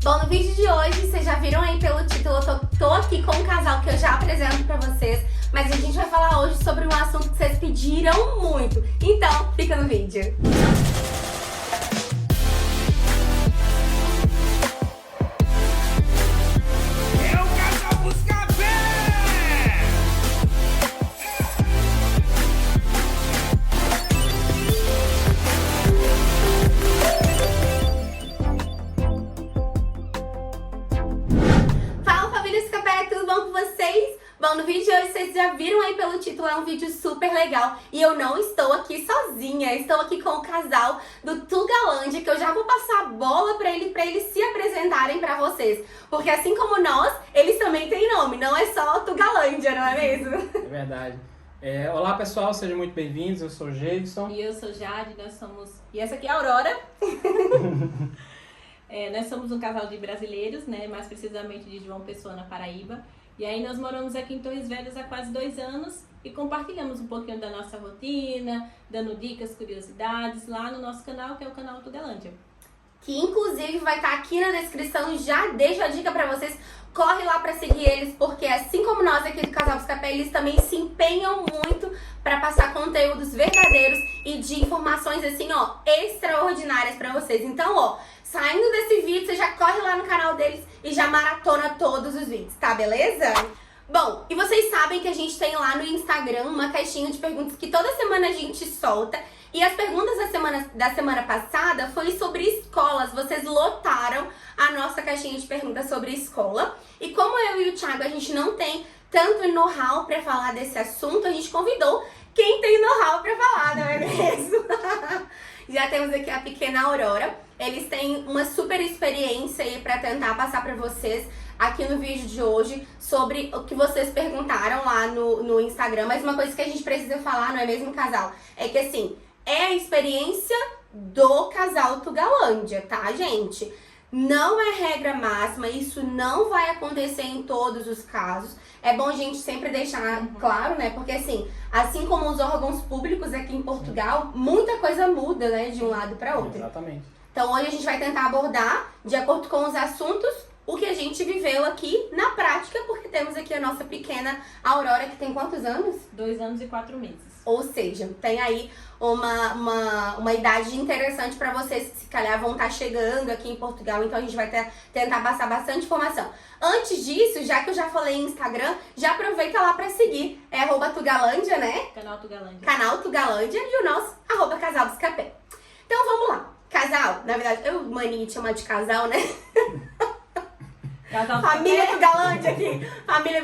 Bom, no vídeo de hoje, vocês já viram aí pelo título, eu tô aqui com um casal que eu já apresento pra vocês, mas a gente vai falar hoje sobre um assunto que vocês pediram muito. Então, fica no vídeo. Bom, no vídeo de hoje vocês já viram aí pelo título, é um vídeo super legal. E eu não estou aqui sozinha, estou aqui com o casal do Tugalândia, que eu já vou passar a bola pra eles se apresentarem pra vocês. Porque assim como nós, eles também têm nome, não é só Tugalândia, não é mesmo? É verdade. Olá pessoal, sejam muito bem-vindos, eu sou o Geidson. E eu sou Jade, E essa aqui é a Aurora. Nós somos um casal de brasileiros, né? Mais precisamente de João Pessoa, na Paraíba. E aí nós moramos aqui em Torres Vedras há quase 2 anos e compartilhamos um pouquinho da nossa rotina, dando dicas, curiosidades lá no nosso canal, que é o canal Tugalândia. Que inclusive vai estar aqui na descrição, já deixo a dica pra vocês, corre lá pra seguir eles, porque assim como nós aqui do Casal Buscapé, eles também se empenham muito pra passar conteúdos verdadeiros e de informações assim, ó, extraordinárias pra vocês. Então, ó, saindo desse vídeo, você já corre lá no canal deles e já maratona todos os vídeos, tá, beleza? Bom, e vocês sabem que a gente tem lá no Instagram uma caixinha de perguntas que toda semana a gente solta. E as perguntas da semana passada foi sobre escolas. Vocês lotaram a nossa caixinha de perguntas sobre escola. E como eu e o Thiago, a gente não tem tanto know-how pra falar desse assunto, a gente convidou quem tem know-how pra falar, não é mesmo? Já temos aqui a pequena Aurora. Eles têm uma super experiência aí pra tentar passar pra vocês aqui no vídeo de hoje sobre o que vocês perguntaram lá no Instagram. Mas uma coisa que a gente precisa falar, não é mesmo, casal? É que assim, é a experiência do casal Tugalândia, tá, gente? Não é regra máxima, isso não vai acontecer em todos os casos. É bom a gente sempre deixar claro, né? Porque assim como os órgãos públicos aqui em Portugal, muita coisa muda, né, de um lado para outro. Exatamente. Então hoje a gente vai tentar abordar, de acordo com os assuntos, o que a gente viveu aqui na prática, porque temos aqui a nossa pequena Aurora, que tem quantos anos? 2 anos e 4 meses. Ou seja, tem aí uma idade interessante para vocês que se calhar vão estar chegando aqui em Portugal, então a gente vai tentar passar bastante informação. Antes disso, já que eu já falei em Instagram, já aproveita lá para seguir, é @Tugalândia, né? Canal Tugalândia. Canal Tugalândia e o nosso @Casal Buscapé. Então vamos lá. Casal, na verdade, eu mania de chamar de casal, né? Família Tugalândia aqui, família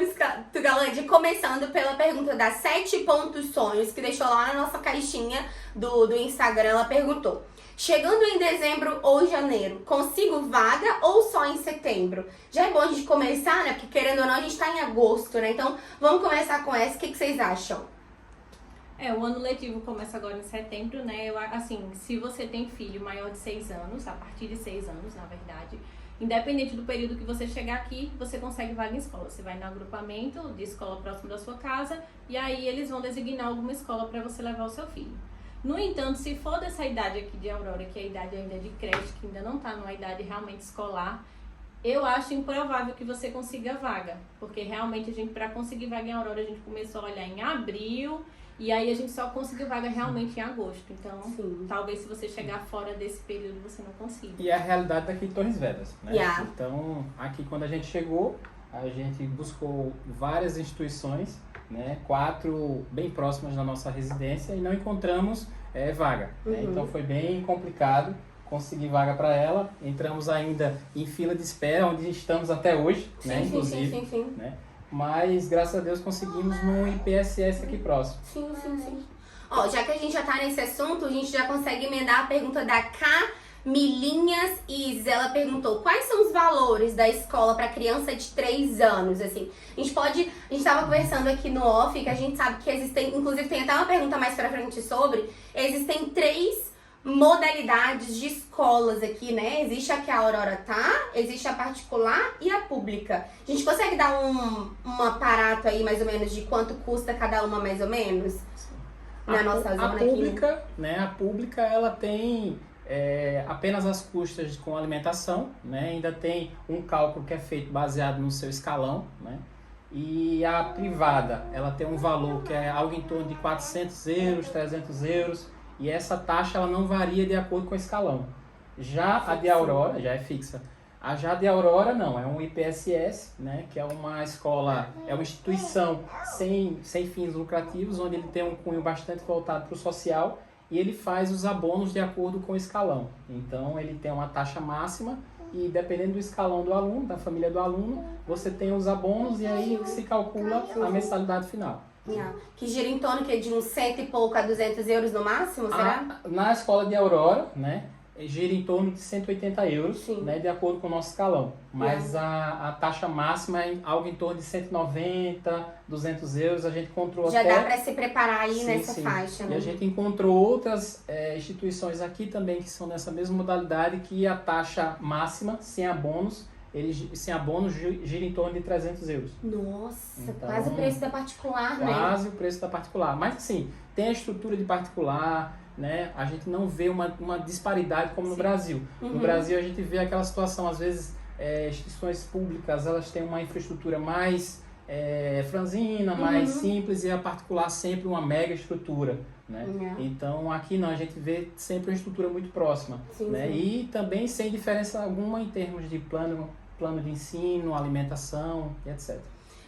Tugalândia, começando pela pergunta das 7 pontos sonhos, que deixou lá na nossa caixinha do Instagram. Ela perguntou: chegando em dezembro ou janeiro, consigo vaga ou só em setembro? Já é bom a gente começar, né? Porque querendo ou não, a gente tá em agosto, né? Então vamos começar com essa. O que vocês acham? O ano letivo começa agora em setembro, né? Se você tem filho maior de 6 anos, a partir de 6 anos, na verdade, independente do período que você chegar aqui, você consegue vaga em escola. Você vai no agrupamento de escola próximo da sua casa e aí eles vão designar alguma escola para você levar o seu filho. No entanto, se for dessa idade aqui de Aurora, que é a idade ainda de creche, que ainda não está numa idade realmente escolar, eu acho improvável que você consiga vaga. Porque realmente para conseguir vaga em Aurora, a gente começou a olhar em abril e aí a gente só conseguiu vaga realmente em agosto. Então, talvez se você chegar fora desse período, você não consiga. E é a realidade daqui de Torres Vedras, né? Yeah. Então, aqui quando a gente chegou, a gente buscou várias instituições, né? 4 bem próximas da nossa residência e não encontramos vaga. Né? Então foi bem complicado conseguir vaga para ela. Entramos ainda em fila de espera, onde estamos até hoje, né? Inclusive. Sim. Né? Mas, graças a Deus, conseguimos no IPSS aqui próximo. Sim. Ó, já que a gente já tá nesse assunto, a gente já consegue emendar a pergunta da Camilinhas Is. Ela perguntou: quais são os valores da escola para criança de 3 anos? Assim, a gente tava conversando aqui no off, que a gente sabe que existem, inclusive tem até uma pergunta mais pra frente sobre, existem 3 modalidades de escolas aqui, né? Existe a que a Aurora tá, existe a particular e a pública. A gente consegue dar um aparato aí, mais ou menos, de quanto custa cada uma, mais ou menos? Na nossa zona pública, aqui. Né? A pública, ela tem apenas as custas com alimentação, né? Ainda tem um cálculo que é feito baseado no seu escalão, né? E a privada, ela tem um valor que é algo em torno de 400 euros, 300 euros, e essa taxa ela não varia de acordo com o escalão. Já a de Aurora, já é fixa. A já de Aurora não, é um IPSS, né, que é uma escola, é uma instituição sem fins lucrativos, onde ele tem um cunho bastante voltado para o social, e ele faz os abonos de acordo com o escalão. Então ele tem uma taxa máxima, e dependendo do escalão do aluno, da família do aluno, você tem os abonos e aí se calcula a mensalidade final. Que gira em torno de uns 100 e pouco a 200 euros no máximo, será? Na escola de Aurora, né, gira em torno de 180 euros, né, de acordo com o nosso escalão. Mas a taxa máxima é algo em torno de 190, 200 euros. A gente encontrou Já até... dá para se preparar aí nessa faixa, né? E a gente encontrou outras instituições aqui também que são nessa mesma modalidade, que a taxa máxima, sem abonos, gira em torno de 300 euros. Nossa, então, quase o preço da particular, né? Quase o preço da particular. Mas assim, tem a estrutura de particular, né? A gente não vê uma disparidade como no Brasil. No Brasil a gente vê aquela situação, às vezes, instituições públicas, elas têm uma infraestrutura mais franzina, mais simples, e a particular sempre uma mega estrutura, né? Então aqui não, a gente vê sempre uma estrutura muito próxima, né? E também sem diferença alguma em termos de plano de ensino, alimentação e etc.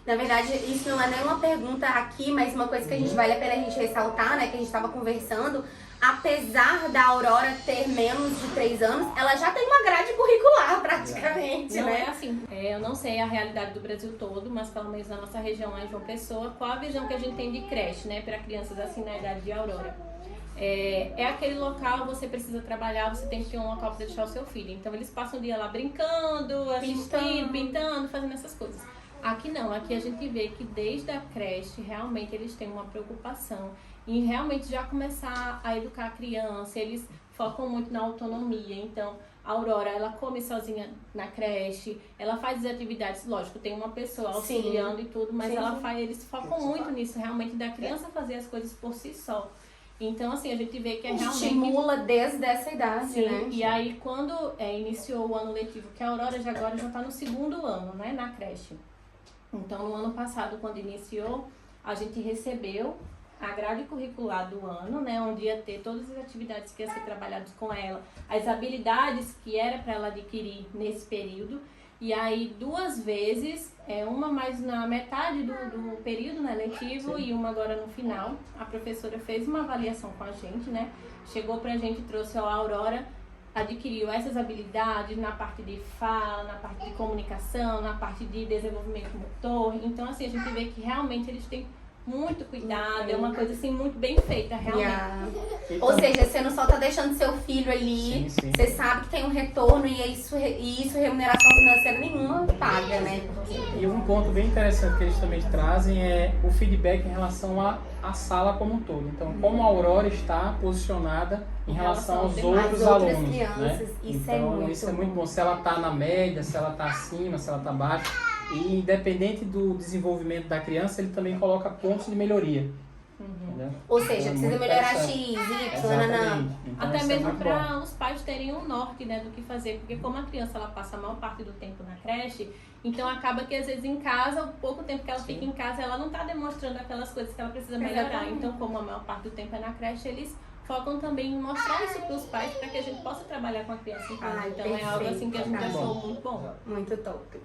Na verdade, isso não é nenhuma pergunta aqui, mas uma coisa que a gente vale a pena a gente ressaltar, né, que a gente estava conversando, apesar da Aurora ter menos de 3 anos, ela já tem uma grade curricular praticamente, não né? É assim, eu não sei a realidade do Brasil todo, mas pelo menos na nossa região lá em João Pessoa, qual a visão que a gente tem de creche, né, para crianças assim na idade de Aurora. É aquele local, você precisa trabalhar, você tem que ter um local para deixar o seu filho. Então eles passam o dia lá brincando, assistindo, pintando, fazendo essas coisas. Aqui não, aqui a gente vê que desde a creche, realmente eles têm uma preocupação em realmente já começar a educar a criança, eles focam muito na autonomia. Então, a Aurora, ela come sozinha na creche, ela faz as atividades, lógico, tem uma pessoa auxiliando e tudo, mas eles focam muito nisso, realmente, da criança fazer as coisas por si só. Então, assim, a gente vê que é realmente... Estimula desde essa idade, né? E aí, quando iniciou o ano letivo, que a Aurora agora já está no 2º ano, né, na creche. Então, no ano passado, quando iniciou, a gente recebeu a grade curricular do ano, né, onde ia ter todas as atividades que iam ser trabalhadas com ela, as habilidades que era para ela adquirir nesse período, e aí 2 vezes, uma mais na metade do período, né, letivo, e uma agora no final. A professora fez uma avaliação com a gente, né, chegou pra gente, trouxe a Aurora, adquiriu essas habilidades na parte de fala, na parte de comunicação, na parte de desenvolvimento motor. Então, assim, a gente vê que realmente eles têm muito cuidado, é uma coisa assim muito bem feita, realmente. Ou seja, você não só tá deixando seu filho ali, você sabe que tem um retorno e isso remuneração financeira nenhuma paga, né? E um ponto bem interessante que eles também trazem é o feedback em relação à sala como um todo. Então, como a Aurora está posicionada em relação aos outros alunos, crianças, né? Isso é muito bom. Se ela está na média, se ela está acima, se ela está abaixo. E independente do desenvolvimento da criança, ele também coloca pontos de melhoria. Ou seja, precisa melhorar X, Y, então, até mesmo para os pais terem um norte, né, do que fazer. Porque como a criança ela passa a maior parte do tempo na creche, então acaba que às vezes em casa, o pouco tempo que ela fica em casa, ela não está demonstrando aquelas coisas que ela precisa melhorar. Então, como a maior parte do tempo é na creche, eles focam também em mostrar isso para os pais, para que a gente possa trabalhar com a criança em casa. Então é algo assim que a gente achou muito bom. Muito top.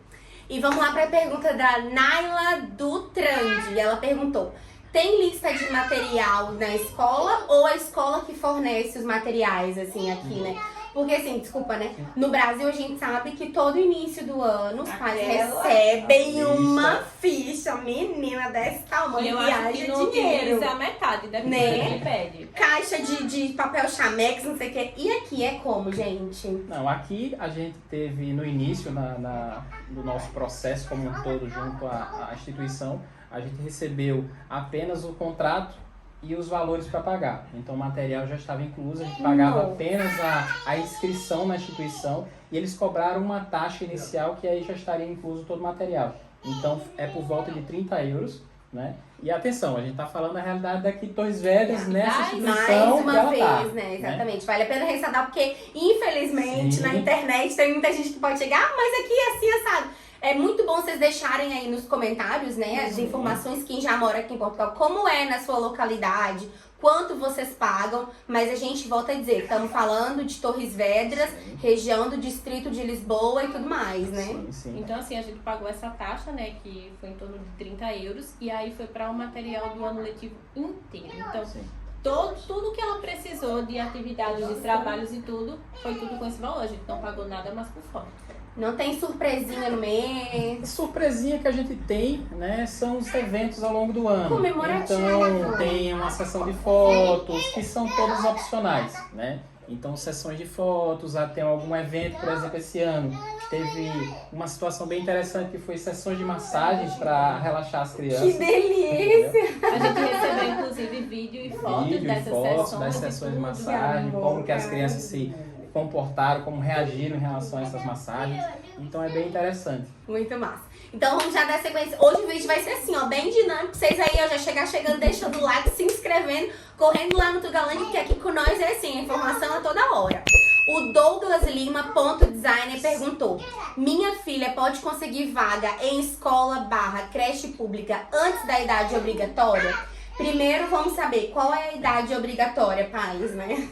E vamos lá para a pergunta da Naila Dutrandi. Ela perguntou: tem lista de material na escola ou a escola que fornece os materiais, assim, aqui, né? Porque, assim, desculpa, né? No Brasil, a gente sabe que todo início do ano os pais recebem uma ficha, menina, desse tamanho, e eu acho que não dinheiro. A metade da né? que pede. Caixa de papel chamex, não sei o quê. E aqui é como, gente? Não, aqui a gente teve no início do nosso processo como um todo junto à instituição, a gente recebeu apenas o contrato e os valores para pagar. Então o material já estava incluso, a gente pagava apenas a inscrição na instituição e eles cobraram uma taxa inicial que aí já estaria incluso todo o material. Então é por volta de 30 euros, né? E atenção, a gente está falando da realidade daqui de Torres Vedras, nessa Mais instituição que uma ela vez, tá, né? Exatamente. Vale a pena ressaltar, porque, infelizmente, Sim. na internet tem muita gente que pode chegar, mas aqui é assim, assado. É muito bom vocês deixarem aí nos comentários, né, as informações, quem já mora aqui em Portugal, como é na sua localidade, quanto vocês pagam, mas a gente volta a dizer, estamos falando de Torres Vedras, região do distrito de Lisboa e tudo mais, né? Sim, sim. Então, assim, a gente pagou essa taxa, né, que foi em torno de 30 euros, e aí foi para o material do ano letivo inteiro. Então, Sim. tudo que ela precisou de atividades, de trabalhos e tudo, foi tudo com esse valor. A gente não pagou nada mais por fora. Não tem surpresinha no mês. A surpresinha que a gente tem, né, são os eventos ao longo do ano. Comemorativo. Então, tem uma sessão de fotos, que são todas opcionais, né? Então, sessões de fotos, tem algum evento, por exemplo, esse ano, teve uma situação bem interessante que foi sessões de massagens para relaxar as crianças. Que delícia! A gente recebeu, inclusive, vídeo e fotos das sessões de massagem, como que as crianças se comportaram, como reagiram em relação a essas massagens. Então é bem interessante. Muito massa. Então vamos já dar sequência. Hoje o vídeo vai ser assim, ó, bem dinâmico. Vocês aí, ó, já chegando, deixando o like, se inscrevendo, correndo lá no Tugalândia, porque aqui com nós é assim, a informação é toda hora. O Douglas Lima, .designer, perguntou: minha filha pode conseguir vaga em escola/creche pública antes da idade obrigatória? Primeiro vamos saber qual é a idade obrigatória, pais, né?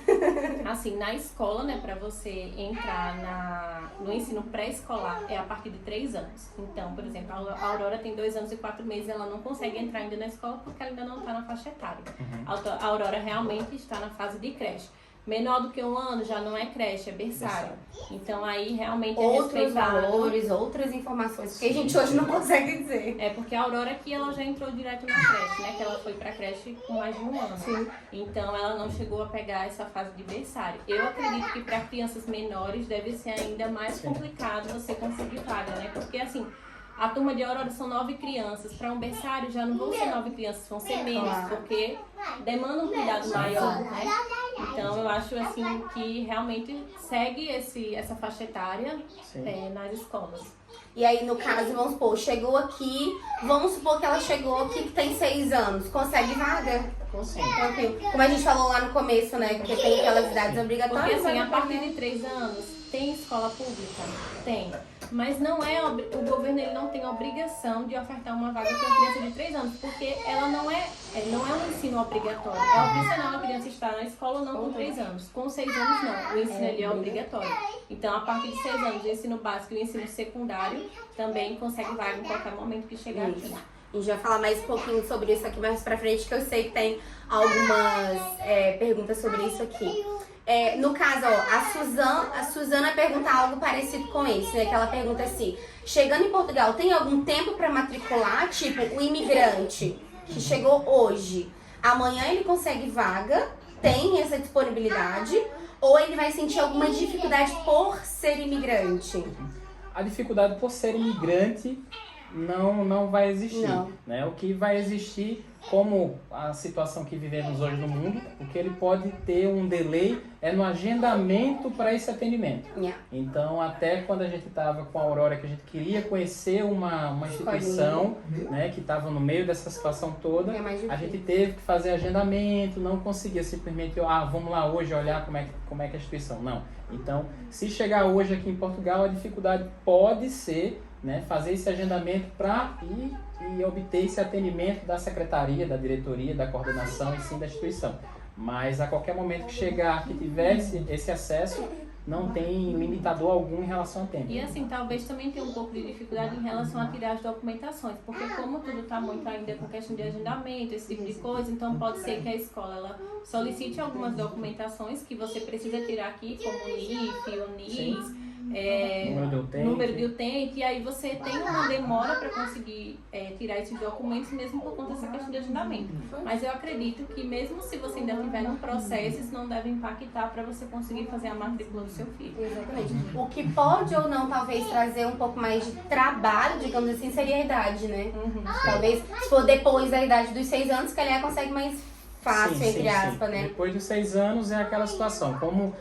Assim, na escola, né, para você entrar no ensino pré-escolar é a partir de 3 anos. Então, por exemplo, a Aurora tem 2 anos e 4 meses, ela não consegue entrar ainda na escola porque ela ainda não está na faixa etária. A Aurora realmente está na fase de creche. Menor do que 1 ano já não é creche, é berçário. Então aí realmente é outros respeitado. valores, outras informações, que a gente hoje não consegue dizer. É porque a Aurora aqui ela já entrou direto na creche, né? Que ela foi pra creche com mais de 1 ano. Sim. Então ela não chegou a pegar essa fase de berçário. Eu acredito que para crianças menores deve ser ainda mais complicado você conseguir vaga, né? Porque assim, a turma de Aurora são 9 crianças. Para um berçário já não vão ser 9 crianças, vão ser menos, porque demanda um cuidado maior, né? Então eu acho assim que realmente segue essa faixa etária nas escolas. E aí, no caso, vamos supor, chegou aqui, vamos supor que ela chegou aqui que tem 6 anos, consegue vaga? Tranquilo. Como a gente falou lá no começo, né? Porque tem aquelas idades obrigatórias. Porque assim, a né? partir de 3 anos, tem escola pública? Tem. Mas não é, o governo ele não tem obrigação de ofertar uma vaga para uma criança de 3 anos, porque ela não é um ensino obrigatório. É opcional a criança estar na escola ou não com 3 anos. Com 6 anos não, o ensino ele é obrigatório. Então, a partir de 6 anos, o ensino básico e o ensino secundário também consegue vaga em qualquer momento que chegar aqui. A gente vai falar mais um pouquinho sobre isso aqui mais pra frente, que eu sei que tem algumas perguntas sobre isso aqui. No caso, ó, a Suzana pergunta algo parecido com esse, né? Que ela pergunta assim: chegando em Portugal, tem algum tempo para matricular? Tipo, o imigrante que chegou hoje, amanhã ele consegue vaga, tem essa disponibilidade? Ou ele vai sentir alguma dificuldade por ser imigrante? A dificuldade por ser imigrante não vai existir. Não. Né? O que vai existir, como a situação que vivemos hoje no mundo, o que ele pode ter um delay é no agendamento para esse atendimento. Yeah. Então, até quando a gente estava com a Aurora, que a gente queria conhecer uma instituição, né, que estava no meio dessa situação toda, É mais difícil. a gente teve que fazer agendamento, não conseguia simplesmente, vamos lá hoje olhar como é que é a instituição. Não. Então, se chegar hoje aqui em Portugal, a dificuldade pode ser, né, fazer esse agendamento para ir e obter esse atendimento da secretaria, da diretoria, da coordenação e sim da instituição. Mas a qualquer momento que chegar, que tiver esse acesso, não tem limitador algum em relação ao tempo. E assim, talvez também tenha um pouco de dificuldade em relação a tirar as documentações, porque como tudo está muito ainda com questão de agendamento, esse tipo de coisa, então pode ser que a escola ela solicite algumas documentações que você precisa tirar aqui, como o NIF, o NIS, número de utente, e aí você tem uma demora para conseguir tirar esses documentos, mesmo por conta dessa questão de agendamento. Mas eu acredito que mesmo se você ainda estiver no processo, isso não deve impactar para você conseguir fazer a matrícula do seu filho. Exatamente. O que pode ou não, talvez, trazer um pouco mais de trabalho, digamos assim, seria a idade, né? Talvez, se for depois da idade dos 6 anos, que ele consegue mais fácil, entre aspas, né? Depois dos 6 anos é aquela situação, como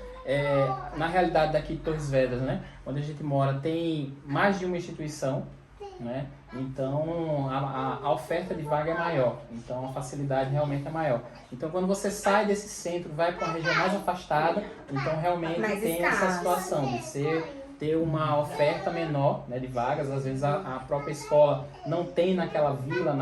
na realidade daqui de Torres Vedras, né? Onde a gente mora, tem mais de uma instituição, né? Então a oferta de vaga é maior, então a facilidade realmente é maior. Então quando você sai desse centro, vai para uma região mais afastada, então realmente Mais tem escasso. essa situação de ter uma oferta menor, né, de vagas. Às vezes a própria escola não tem naquela vila,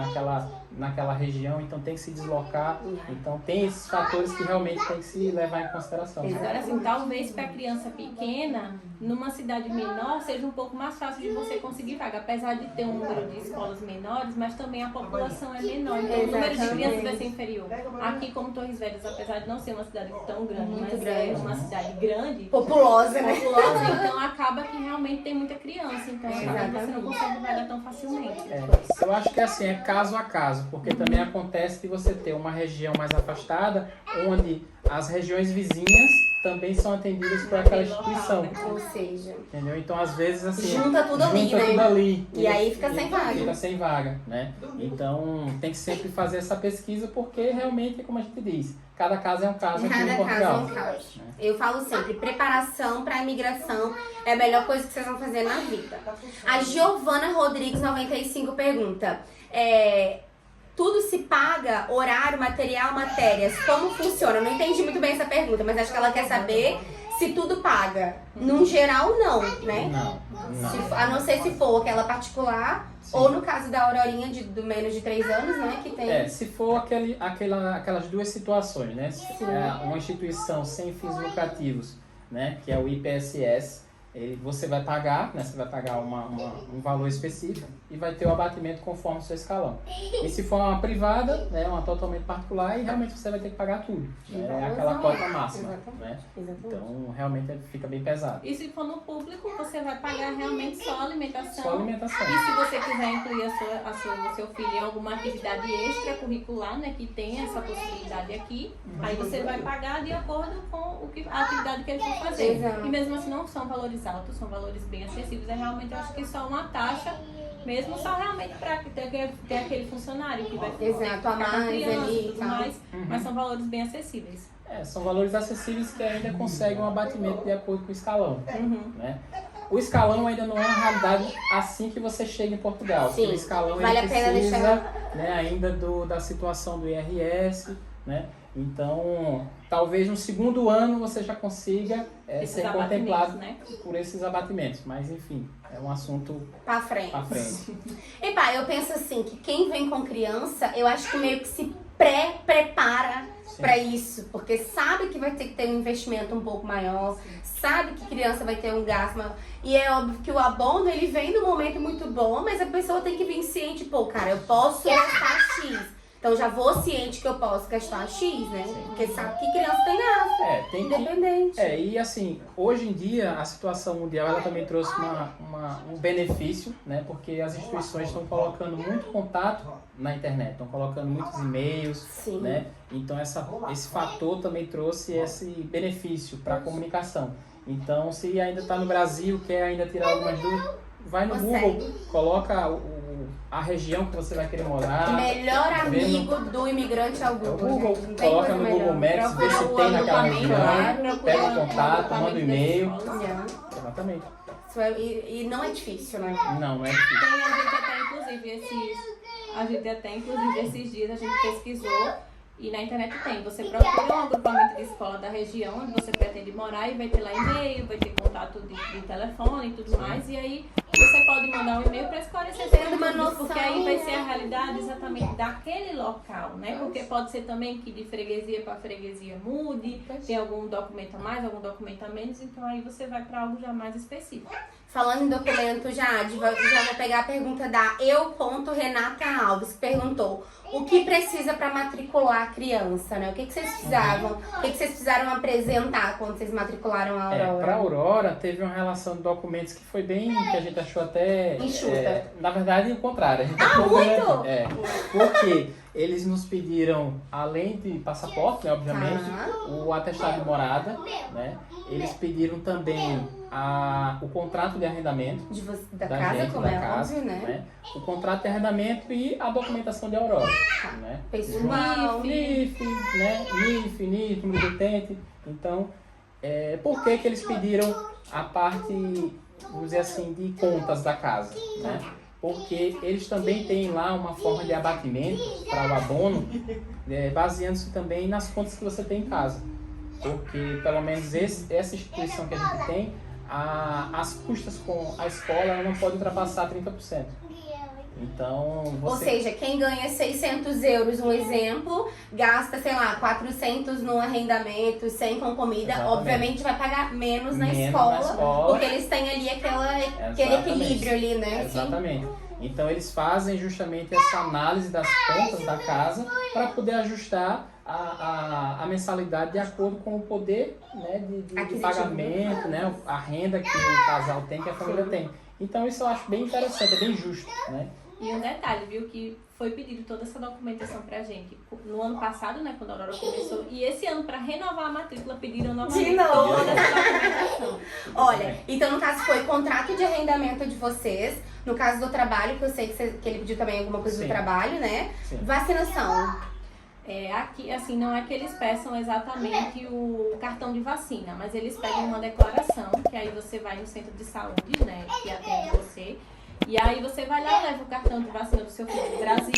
naquela região, então tem que se deslocar. Então tem esses fatores que realmente tem que se levar em consideração. Agora, assim, talvez para criança pequena, numa cidade menor, seja um pouco mais fácil de você conseguir vaga. Apesar de ter um número de escolas menores, mas também a população é menor. Então, o número de crianças vai ser inferior. Aqui, como Torres Vedras, apesar de não ser uma cidade tão grande, mas é uma cidade grande, Populosa, né? então acaba que realmente tem muita criança. Então, acaba que você não consegue vaga tão facilmente. Eu acho que assim, é caso a caso, porque também acontece de você ter uma região mais afastada, onde as regiões vizinhas também são atendidas por aquela instituição. Ou seja, Entendeu? Então, às vezes, assim, junta tudo ali, junta né? tudo ali. E aí fica sem vaga. Fica sem vaga, né? Então, tem que sempre fazer essa pesquisa, porque realmente, como a gente diz, cada caso é um caso aqui em Cada Portugal. caso é um caso. Eu falo sempre, preparação para a imigração é a melhor coisa que vocês vão fazer na vida. A Giovana Rodrigues 95 pergunta: tudo se paga? Horário, material, matérias? Como funciona? Eu não entendi muito bem essa pergunta, mas acho que ela quer saber se tudo paga. Num geral, não, né? Não. A não ser se for aquela particular, Sim. ou no caso da Aurorinha do menos de 3 anos, né? Que tem. Se for aquelas duas situações, né? Uma instituição sem fins lucrativos, né? Que é o IPSS, você vai pagar, né? Você vai pagar um valor específico e vai ter o abatimento conforme o seu escalão. E se for uma privada, né? Uma totalmente particular, e realmente você vai ter que pagar tudo. Né? É aquela cota máxima, né? Então, realmente fica bem pesado. E se for no público, você vai pagar realmente só a alimentação. Só alimentação. E se você quiser incluir o seu filho em alguma atividade extracurricular, né, que tem essa possibilidade aqui, aí você vai pagar de acordo com a atividade que ele for fazer. Exato. E mesmo assim não são valores altos, são valores bem acessíveis. É realmente, eu acho que só uma taxa, mesmo só realmente para ter aquele funcionário que vai Exato, a mais criança ali e e tudo tal. mais, mas são valores bem acessíveis. São valores acessíveis que ainda conseguem um abatimento de acordo com o escalão. Uhum. Né? O escalão ainda não é uma realidade assim que você chega em Portugal. Sim, O escalão vale ele a pena precisa, deixar- né, ainda da situação do IRS, né? Então, talvez no segundo ano você já consiga Esses ser abatimentos, contemplado né? por esses abatimentos. Mas, enfim, é um assunto Pra frente. à frente. E pá, eu penso assim, que quem vem com criança, eu acho que meio que se prepara Sim. pra isso, porque sabe que vai ter que ter um investimento um pouco maior, sabe que criança vai ter um gasto maior. E é óbvio que o abono, ele vem num momento muito bom, mas a pessoa tem que vir ciente, pô, cara, eu posso gastar X. Então já vou ciente que eu posso gastar X, né? Porque sabe que criança tem gasto, Tem que independente. E assim, hoje em dia a situação mundial ela também trouxe um benefício, né? Porque as instituições estão colocando muito contato na internet, estão colocando muitos e-mails, Sim. né? Então esse fator também trouxe esse benefício para a comunicação. Então, se ainda está no Brasil, quer ainda tirar algumas dúvidas, vai no Consegue. Google, coloca a região que você vai querer morar. O melhor vê amigo do imigrante é o É o Google. Google, gente. Não tem coloca coisa no Google melhor. Maps, vê se Procura tem o naquela agrupamento, região, pega o contato, agrupamento manda o das e-mail. escolas. Yeah. Exatamente. E não é difícil, né? Não é difícil. Tem, a gente até inclusive esses dias a gente pesquisou e na internet tem. Você procura um agrupamento de escola da região onde você pretende morar e vai ter lá e-mail, vai ter contato de telefone e tudo mais. E aí você pode mandar um e-mail para esclarecer Tendo uma suas dúvidas, noção. porque aí vai ser a realidade exatamente daquele local, né? Porque pode ser também que de freguesia para freguesia mude, tem algum documento a mais, algum documento a menos, então aí você vai para algo já mais específico. Falando em documento, já vou pegar a pergunta da Eu.Renata Alves, que perguntou o que precisa para matricular a criança, né? O que vocês precisavam? O que vocês precisaram apresentar quando vocês matricularam a Aurora? Para a Aurora, teve uma relação de documentos que foi bem, que a gente achou até... Enxuta. Na verdade, o contrário. A gente achou muito? porque eles nos pediram, além de passaporte, né, obviamente, Tá. o atestado de morada, né? Eles pediram também o contrato de arrendamento Da da casa, gente, como da é casa, óbvio, né? O contrato de arrendamento e a documentação de Aurora, né? Pessoal, NIF, né? NIF, número de utente. Então, por que eles pediram a parte, vamos dizer assim, de contas da casa, né? porque eles também têm lá uma forma de abatimento para o abono, baseando-se também nas contas que você tem em casa. Porque, pelo menos, essa instituição que a gente tem, as custas com a escola ela não pode ultrapassar 30%. Então, Ou seja, quem ganha 600 euros, um exemplo, gasta, sei lá, 400 no arrendamento, 100 com comida, Exatamente. obviamente vai pagar menos na Menos escola, na escola. porque eles têm ali aquele Exatamente. equilíbrio ali, né? Exatamente. Então eles fazem justamente essa análise das contas da casa para poder ajustar a mensalidade de acordo com o poder, né, de pagamento, né, a renda que o casal tem, que a família tem. Então isso eu acho bem interessante, é bem justo, né? E um detalhe, viu, que foi pedido toda essa documentação pra gente no ano passado, né, quando a Aurora começou, e esse ano, pra renovar a matrícula, pediram novamente De novo. toda essa documentação. Olha, então no caso foi contrato de arrendamento de vocês, no caso do trabalho, que eu sei que ele pediu também alguma coisa Sim. do trabalho, né? Sim. Vacinação. Aqui, assim, não é que eles peçam exatamente o cartão de vacina, mas eles pedem uma declaração, que aí você vai no centro de saúde, né, que atende você, e aí você vai lá, leva o cartão de vacina do seu filho do Brasil,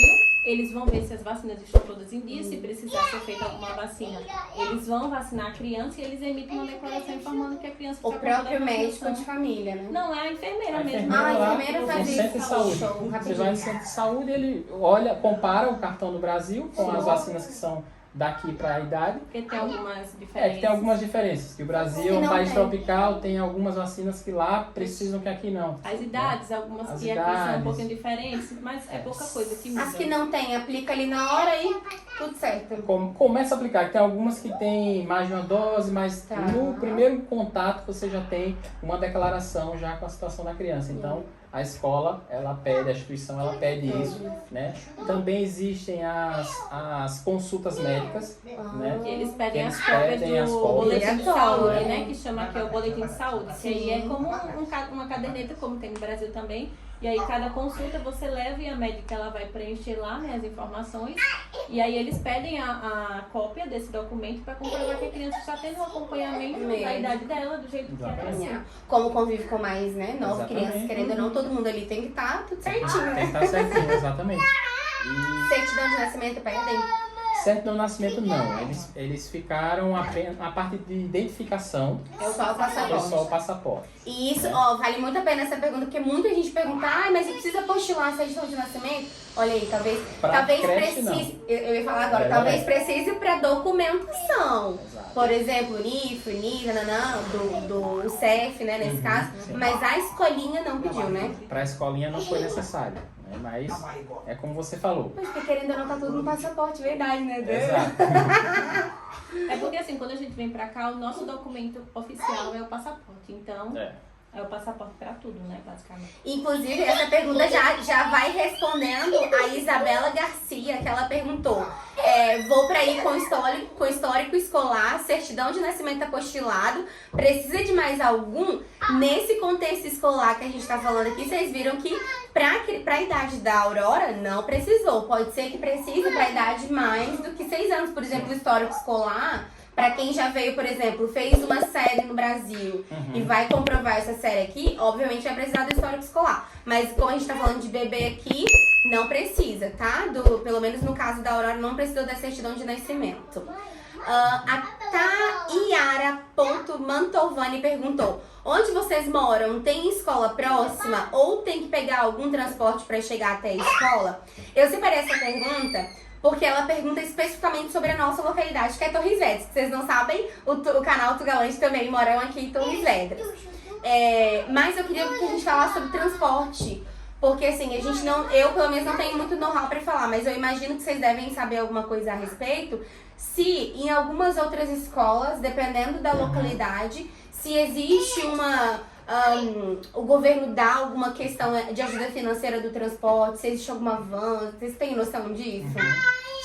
eles vão ver se as vacinas estão todas em dia, se precisar ser feita alguma vacina, eles vão vacinar a criança e eles emitem uma declaração informando que a criança O está com toda a próprio médico vacinação. de família, né? Não, é a enfermeira A mesmo. enfermeira Ah, a lá, enfermeira no faz isso. centro de saúde. Show, Você rapidinho. vai no centro de saúde, ele olha, compara o cartão do Brasil com as vacinas que são daqui para a idade. Porque tem algumas diferenças. Que tem algumas diferenças. Que o Brasil é Que um não país tem. tropical, tem algumas vacinas que lá precisam que aqui não. As idades, algumas As que aqui são um idades. pouquinho diferentes, mas é pouca coisa que muda. As que não tem, aplica ali na hora e tudo certo. Começa a aplicar. Tem algumas que tem mais de uma dose, mas Tá. no primeiro contato você já tem uma declaração já com a situação da criança. Então, a escola, ela pede, a instituição, ela pede isso, né? Também existem as consultas médicas, né? Que eles pedem Eles as cópias pedem as do cópias. boletim de Obrigatório, saúde, né? né? Que chama aqui o boletim de saúde. Que aí é como uma caderneta, como tem no Brasil também. E aí cada consulta você leva e a médica ela vai preencher lá, né, as informações. E aí eles pedem a cópia desse documento para comprovar que a criança está tendo um acompanhamento Mesmo. da idade dela, do jeito que é pra ser. Como convive com mais, né? 9 Exatamente. crianças, querendo ou não, todo mundo ali tem que estar tudo certinho, Tem que né? estar certinho, exatamente. E Certidão de nascimento pedem. certidão de nascimento não, eles ficaram apenas a parte de identificação, É só o é passaporte. só o passaporte. E isso, ó, vale muito a pena essa pergunta, porque muita gente pergunta, mas você precisa postular a certidão de nascimento? Olha aí, talvez Pra creche, precise, eu ia falar agora, É, talvez é. precise para documentação. Exato. Por exemplo, NIF, NISA, do CEF, né, nesse caso, sim. mas a escolinha não pediu, né? Para a escolinha não foi necessário, né? Mas é como você falou. Mas porque querendo ou não, tá tudo no passaporte, verdade, né? Exato. É porque assim, quando a gente vem pra cá, o nosso documento oficial é o passaporte. Então, é o passaporte pra tudo, né, basicamente. Inclusive, essa pergunta já vai respondendo a Isabela Garcia, que ela perguntou. Vou para ir com histórico escolar, certidão de nascimento apostilado. Precisa de mais algum? Nesse contexto escolar que a gente tá falando aqui, vocês viram que pra idade da Aurora, não precisou. Pode ser que precise pra idade mais do que 6 anos. Por exemplo, o histórico escolar, pra quem já veio, por exemplo, fez uma série no Brasil e vai comprovar essa série aqui, obviamente vai precisar do histórico escolar. Mas como a gente tá falando de bebê aqui, não precisa, tá? Pelo menos no caso da Aurora, não precisou da certidão de nascimento. A Tayara.mantovani perguntou: onde vocês moram? Tem escola próxima ou tem que pegar algum transporte para chegar até a escola? Eu separei essa pergunta porque ela pergunta especificamente sobre a nossa localidade, que é Torres Vedras. Se vocês não sabem, o canal Tugalante também moram aqui em Torres Vedras. Mas eu queria que a gente falasse sobre transporte. Porque assim, a gente não, eu pelo menos não tenho muito know-how pra falar, mas eu imagino que vocês devem saber alguma coisa a respeito. Se em algumas outras escolas, dependendo da localidade, se existe o governo dá alguma questão de ajuda financeira do transporte, se existe alguma van, vocês têm noção disso?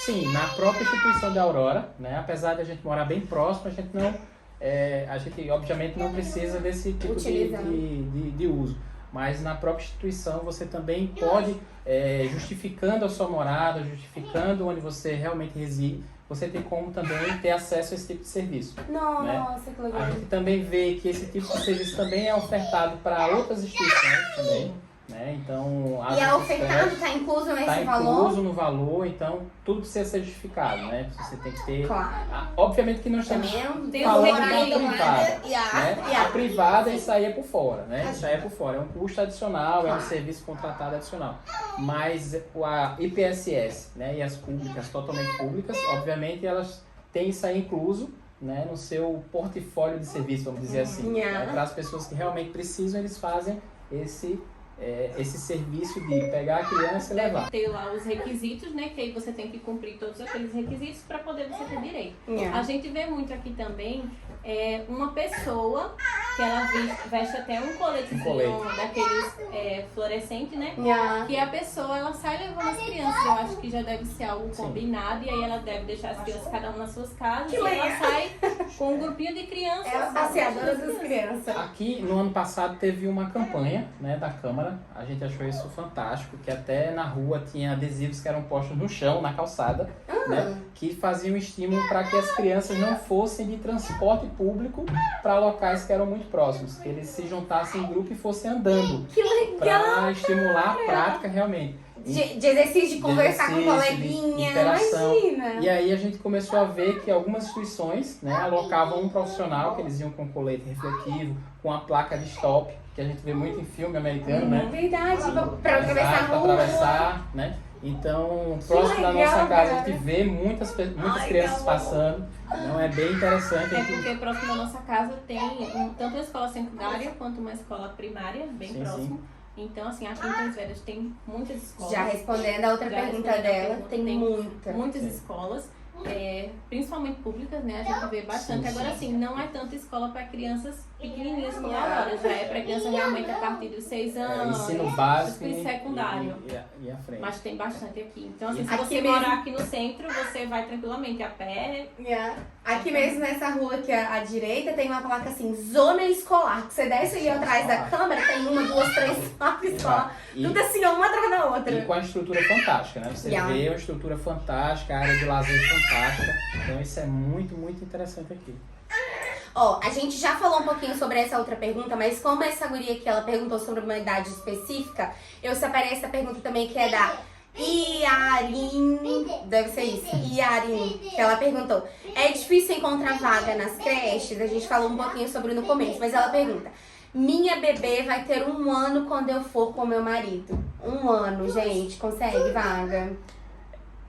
Sim, na própria instituição da Aurora, né? Apesar de a gente morar bem próximo, a gente não, a gente obviamente não precisa desse tipo de uso. Mas na própria instituição você também pode, justificando a sua morada, justificando onde você realmente reside, você tem como também ter acesso a esse tipo de serviço. Nossa, que legal. A gente também vê que esse tipo de serviço também é ofertado para outras instituições também, né? Então, E é ofertado, está incluso nesse valor? Está incluso no valor, então tudo precisa ser justificado, né? Você tem que ter... Claro. Obviamente que nós estamos Tem falando um da horário privada, né? A privada, Sim. isso aí é por fora, né? Isso aí é por fora, é um custo adicional, é um Claro. serviço contratado adicional. Mas a IPSS, né? E as públicas, totalmente públicas, obviamente elas têm isso aí incluso, né, no seu portfólio de serviço, vamos dizer assim. Yeah. Né? Para as pessoas que realmente precisam, eles fazem esse serviço de pegar a criança e levar. Ter lá os requisitos, né? Que aí você tem que cumprir todos aqueles requisitos para poder você ter direito. Yeah. A gente vê muito aqui também uma pessoa que ela veste até um coletezinho daqueles fluorescente, né? Yeah. Que a pessoa, ela sai levando as crianças. Eu acho que já deve ser algo Sim. combinado. E aí ela deve deixar as crianças cada uma nas suas casas. Que e ela legal. sai com um grupinho de crianças. É a passeadora das crianças. Aqui, no ano passado, teve uma campanha, né, da Câmara. A gente achou isso fantástico, que até na rua tinha adesivos que eram postos no chão, na calçada, né, que faziam estímulo para que as crianças não fossem de transporte público para locais que eram muito próximos. Que eles se juntassem em grupo e fossem andando, Que legal! para estimular a prática realmente. De exercício, de conversar com o exercício, de coleguinha, interação. imagina. E aí a gente começou a ver que algumas instituições, né, alocavam um profissional, que eles iam com colete refletivo, com a placa de stop, que a gente vê muito em filme americano, né? Verdade, pra atravessar a Exato, pra rua. atravessar, né? Então, próximo da legal, nossa casa, a cara. gente vê muitas crianças passando. Então, é bem interessante. É porque próximo da nossa casa tem tanto uma escola secundária quanto uma escola primária, bem Sim, próximo. Então, assim, aqui em Três Velhas tem muitas escolas. Já respondendo a outra Já pergunta respondendo a dela, pergunta, tem tem muita. Muitas Sim. escolas, principalmente públicas, né? A gente vê bastante. Sim, Agora, sim. assim, não é tanta escola para crianças pequenininhas como agora. Já é para criança realmente a partir dos 6 anos. Ensino básico ensino secundário. e a frente. Mas tem bastante aqui. Então, assim, E se aqui você mesmo- morar aqui no centro, você vai tranquilamente a pé. Yeah. Aqui mesmo nessa rua aqui à direita tem uma placa assim, zona escolar. Que você desce ali atrás da câmera, tem 1, 2, 3, 4 escolas. E- Tudo assim, uma atrás da outra. E com a estrutura fantástica, né? Você Yeah. vê uma estrutura fantástica, a área de lazer fantástica. Então isso é muito, muito interessante aqui. Ó, a gente já falou um pouquinho sobre essa outra pergunta, mas como essa guria aqui, ela perguntou sobre uma idade específica, eu separei essa pergunta também que é da Iarin, deve ser isso, Iarin, que ela perguntou. É difícil encontrar vaga nas creches? A gente falou um pouquinho sobre no começo, mas ela pergunta. Minha bebê vai ter 1 ano quando eu for com meu marido. 1 ano, gente, consegue vaga?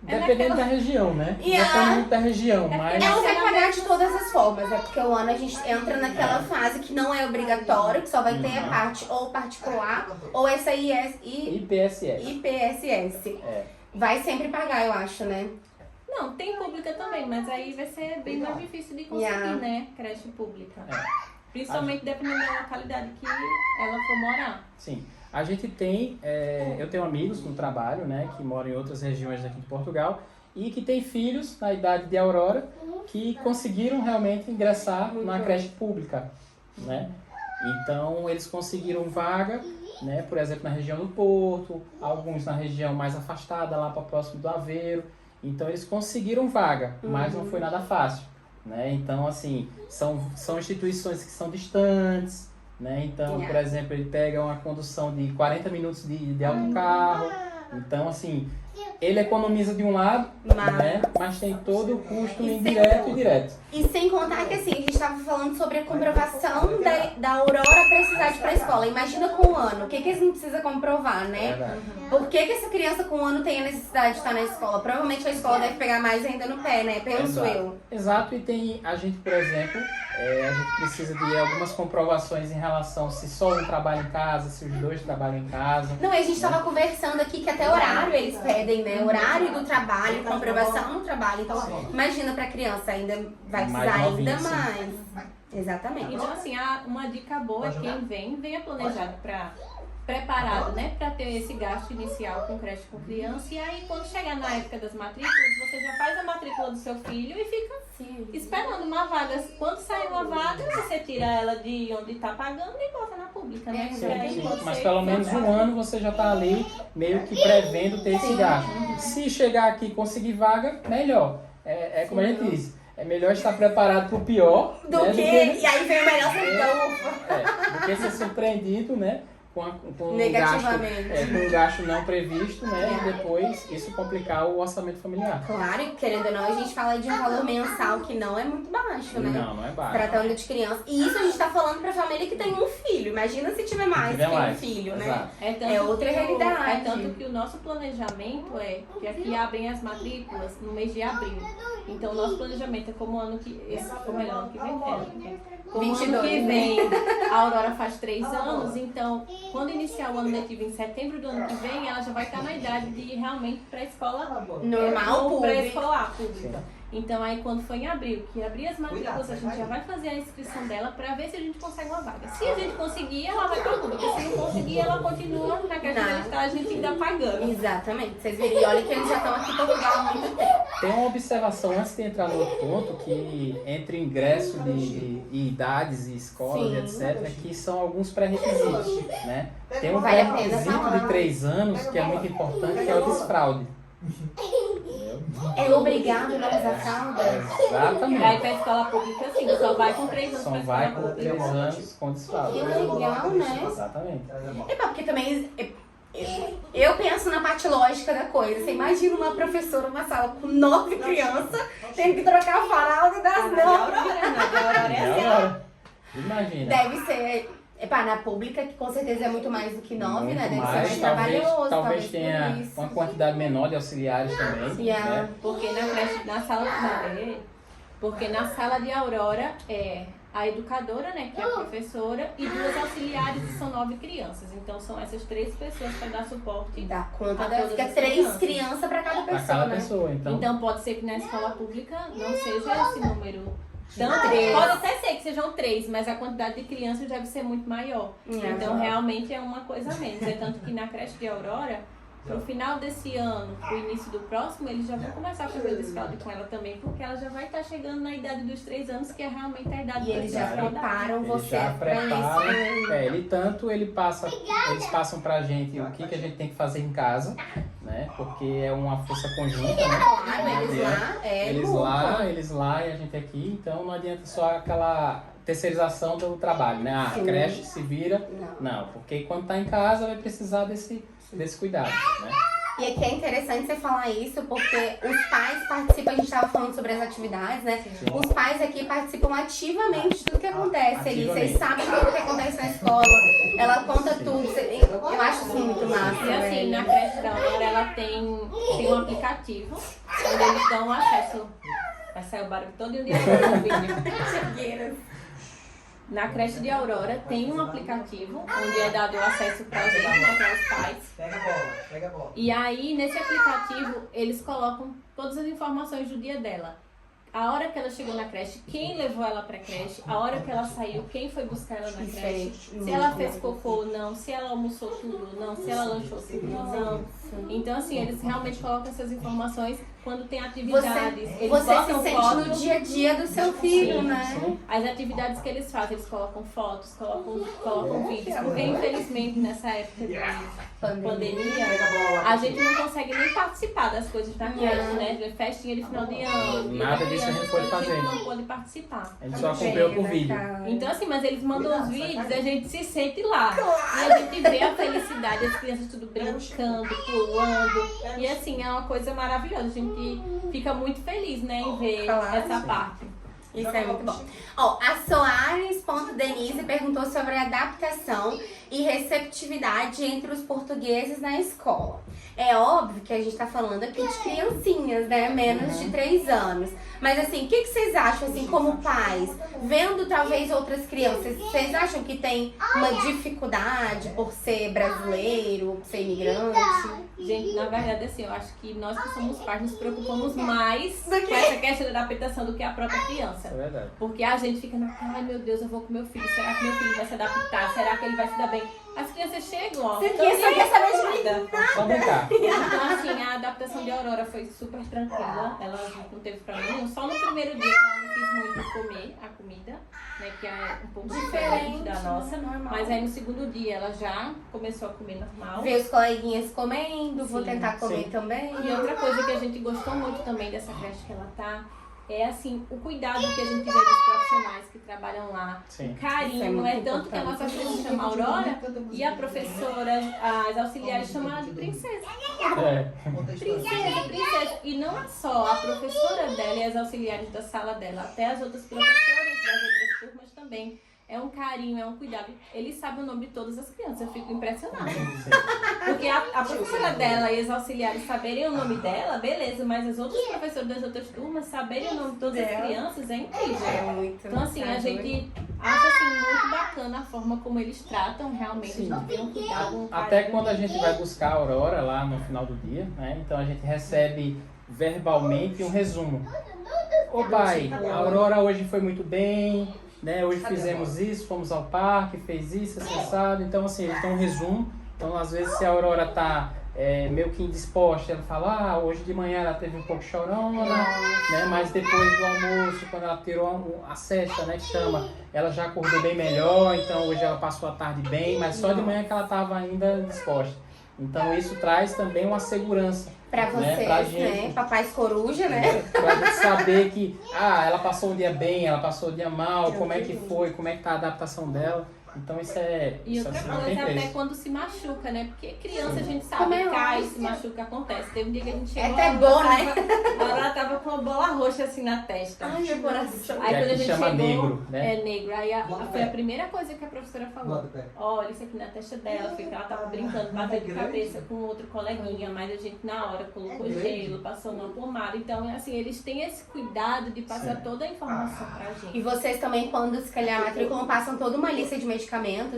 Dependendo da região, né? Yeah. Depende muito da região, mas... Ela vai pagar de todas as formas, é porque o ano a gente entra naquela fase que não é obrigatório, que só vai ter a parte ou particular, ou essa IPSS. IPSS. É. Vai sempre pagar, eu acho, né? Não, tem pública também, mas aí vai ser bem mais difícil de conseguir, Yeah. né? Creche pública. É. Principalmente dependendo da localidade que ela for morar. Sim. A gente tem, eu tenho amigos no trabalho, né, que moram em outras regiões daqui de Portugal e que têm filhos na idade de Aurora que conseguiram realmente ingressar na creche pública, né? Então, eles conseguiram vaga, né, por exemplo, na região do Porto, alguns na região mais afastada, lá para próximo do Aveiro. Então, eles conseguiram vaga, mas não foi nada fácil, né? Então, assim, são instituições que são distantes, né? Então, por exemplo, ele pega uma condução de 40 minutos de autocarro. Então, assim, ele economiza de um lado, né? Mas tem todo o custo indireto e direto. E sem contar que assim, a gente estava falando sobre a comprovação da Aurora precisar de ir pra escola. Imagina com 1 ano, o que eles não precisam comprovar, né? Verdade. Por que essa criança com 1 ano tem a necessidade de estar na escola? Provavelmente a escola deve pegar mais ainda no pé, né? Penso eu. Exato, e tem a gente, por exemplo, a gente precisa de algumas comprovações em relação se só um trabalha em casa, se os 2 trabalham em casa. Não, e a gente estava conversando aqui que até horário eles pedem, né? Horário do trabalho, comprovação no trabalho. Então, imagina pra criança, ainda vai Mais precisar novinha, ainda sim. mais. Exatamente. Então, assim, uma dica boa é quem venha planejado preparado, né, para ter esse gasto inicial com creche com criança. E aí, quando chegar na época das matrículas, você já faz a matrícula do seu filho e fica esperando uma vaga. Quando sair uma vaga, você tira ela de onde está pagando e bota na pública, né? Porque aí Sim, você mas pelo menos 1 ano você já está ali meio que prevendo ter esse gasto. Se chegar aqui e conseguir vaga, melhor. É como a gente diz, é melhor estar preparado para o pior Do né, que, e aí vem o melhor da ufa. do que ser surpreendido, né? com Negativamente. com um gasto não previsto, né? E depois isso complicar o orçamento familiar. Claro, e querendo ou não, a gente fala de um valor mensal que não é muito baixo, né? Não é baixo. Tratando de criança. E isso a gente tá falando pra família que tem um filho. Imagina se tiver mais que um filho, né? Exato. É outra realidade. É tanto que o nosso planejamento é que aqui abrem as matrículas no mês de abril. Então, o nosso planejamento é como ano que... Esse foi o melhor ano que vem. Como 22, ano que né? vem, a Aurora faz 3 anos, então, quando iniciar o ano letivo em setembro do ano que vem, ela já vai estar na idade de ir realmente para a escola Normal, pública. pré-escolar pública. Então, aí quando for em abril, que abrir as matrículas, a gente já vai fazer a inscrição dela para ver se a gente consegue uma vaga. Se a gente conseguir, ela vai para pública. Se não conseguir, ela continua na questão de estar a gente ainda pagando. Exatamente. Vocês viram, e olha que eles já estão aqui em Portugal há muito tempo. Tem uma observação antes de entrar no outro ponto, que entre ingresso de idades e escolas, Sim. etc., que são alguns pré-requisitos, né? Tem um Vale a pena pré-requisito falar. de 3 anos, que é muito importante, que é o desfraude. É obrigado a não usar fralda? Exatamente. Aí para a escola pública, sim, só vai com 3 anos Só para a vai escola com pública. 3 anos com desfraude. Que legal, né? Exatamente. Porque também eu penso na parte lógica da coisa. Você imagina uma professora numa sala com 9 crianças tendo que trocar a fralda das 9. De Aurora é assim. Agora, imagina. Deve ser, na pública, que com certeza é muito mais do que 9, né? Deve Muito ser mais mais, trabalhoso, talvez por tenha isso. uma quantidade menor de auxiliares também. né? Porque na creche, porque na sala de Aurora é a educadora, né, que é a professora, e 2 auxiliares, que são 9 crianças. Então são essas 3 pessoas para dar suporte. Dá conta, A deve todas ficar as 3 crianças pra cada Para pessoa, cada né? pessoa, então. Então pode ser que na escola pública não seja esse número. Tanto, 3. pode até ser que sejam 3, mas a quantidade de crianças deve ser muito maior. Então realmente é uma coisa a menos. É tanto que na creche de Aurora, pro final desse ano, pro início do próximo, eles já vão começar a fazer o desfraude com ela também, porque ela já vai estar chegando na idade dos 3 anos, que é realmente a idade E eles já desfraudar. preparam Eles você já pra preparam, isso, né? eles passam pra gente o que a gente tem que fazer em casa, né? Porque é uma força conjunta, né? Claro, Não eles adianta. lá, Eles lá e a gente aqui, então não adianta só aquela terceirização do trabalho, né? A Sim. creche se vira, Não. não, porque quando tá em casa vai precisar desse cuidado, né? E aqui é interessante você falar isso, porque os pais participam, a gente estava falando sobre as atividades, né? Sim. Os pais aqui participam ativamente de tudo que acontece ali. Vocês Ativamente. sabem tudo que acontece na escola, ela conta tudo. Eu acho isso muito massa, E assim, velho. na creche da Aurora, ela tem um aplicativo, onde eles dão acesso. Vai sair o barulho todo dia no vídeo. Na creche de Aurora tem um aplicativo, onde é dado acesso para os alunos, para os pais. Pega a bola. E aí, nesse aplicativo, eles colocam todas as informações do dia dela. A hora que ela chegou na creche, quem levou ela pra creche, a hora que ela saiu, quem foi buscar ela na Isso creche, é se ela muito fez legal. cocô ou não, se ela almoçou tudo ou não, se ela lanchou tudo ou não. Então, assim, eles realmente colocam essas informações quando tem atividades. Eles Você se botam sente no fotos. dia a dia do seu filho, Sim, né? Sim. As atividades que eles fazem, eles colocam fotos, colocam vídeos, porque infelizmente nessa época de pandemia, a gente não consegue nem participar das coisas da creche, né? Festinha de final de ano. Nada disso a gente pode A gente fazer. não pode participar. A gente só acompanhou por vídeo. Então assim, mas eles mandam os vídeos e a gente se sente lá. E a gente vê a felicidade, as crianças tudo brincando, pulando. E assim, é uma coisa maravilhosa. A gente fica muito feliz, né, em ver Claro. essa parte. Isso é muito bom. Ó, a Soares.Denise perguntou sobre adaptação e receptividade entre os portugueses na escola. É óbvio que a gente tá falando aqui de criancinhas, né? Menos de 3 anos. Mas assim, o que vocês acham, assim, como pais, vendo talvez outras crianças, vocês acham que tem uma dificuldade por ser brasileiro, por ser imigrante? Gente, na verdade, assim, eu acho que nós que somos pais nos preocupamos mais Do que? com essa questão da adaptação do que a própria criança. É verdade. Porque a gente fica na ai meu Deus, eu vou com meu filho, será que meu filho vai se adaptar? Será que ele vai se dar bem? As crianças chegam, ó. Você tão quer nem saber de preocupadas. Só brincar. Então, assim, a adaptação de Aurora foi super tranquila. Ela não teve problema. Só no primeiro dia que ela não quis muito comer a comida, né? Que é um pouco diferente da nossa. normal. Mas aí no segundo dia ela já começou a comer normal. Ver os coleguinhas comendo, vou Sim, tentar comer sim. também. E outra coisa que a gente gostou muito também dessa creche que ela tá, é assim, o cuidado que a gente vê dos profissionais que trabalham lá, Sim. o carinho, Isso é muito tanto que a nossa filha chama Aurora e a professora, as auxiliares chamam ela de princesa. Princesa. E não é só a professora dela e as auxiliares da sala dela, até as outras professoras das outras turmas também. É um carinho, é um cuidado. Ele sabe o nome de todas as crianças, eu fico impressionada. Porque a professora dela e as auxiliares saberem o nome dela, beleza, mas as outras professoras das outras turmas saberem o nome de todas as crianças é incrível. É muito. Então, assim, a gente acha assim, muito bacana a forma como eles tratam realmente. Sim. A gente tem um cuidado, um Até carinho. quando a gente vai buscar a Aurora lá no final do dia, né? Então a gente recebe verbalmente um resumo. Ô pai, a Aurora hoje foi muito bem, né? Hoje fizemos isso, fomos ao parque, fez isso, acessado. Então assim, eles dão um resumo. Então às vezes se a Aurora tá meio que indisposta, ela fala, hoje de manhã ela teve um pouco chorona, né? Mas depois do almoço, quando ela tirou a cesta, né, que chama, ela já acordou bem melhor, então hoje ela passou a tarde bem, mas só de manhã que ela estava ainda disposta. Então isso traz também uma segurança Pra vocês, pra né? gente. Papais coruja, né? Pra gente saber que ela passou o dia bem, ela passou o dia mal, como é que foi, como é que tá a adaptação dela. Então isso E isso outra assim, não coisa tem é até preço. quando se machuca, né? Porque criança a gente Como sabe, é cai, óbvio. se machuca, acontece. Teve um dia que a gente É chegou. até a bom, Aurora né? A Aurora tava com uma bola roxa assim na testa. Ai, meu coração. Aí Que quando a aqui gente chama chegou, negro, né? é negro. Aí foi a primeira coisa que a professora falou. Olha, isso aqui na testa dela, foi que ela tava brincando, bateu de cabeça com outro coleguinha, mas a gente na hora colocou gelo, passou uma pomada. Então, assim, eles têm esse cuidado de passar toda a informação pra gente. E vocês também, quando se calhar matriculam, passam toda uma lista de medicamentos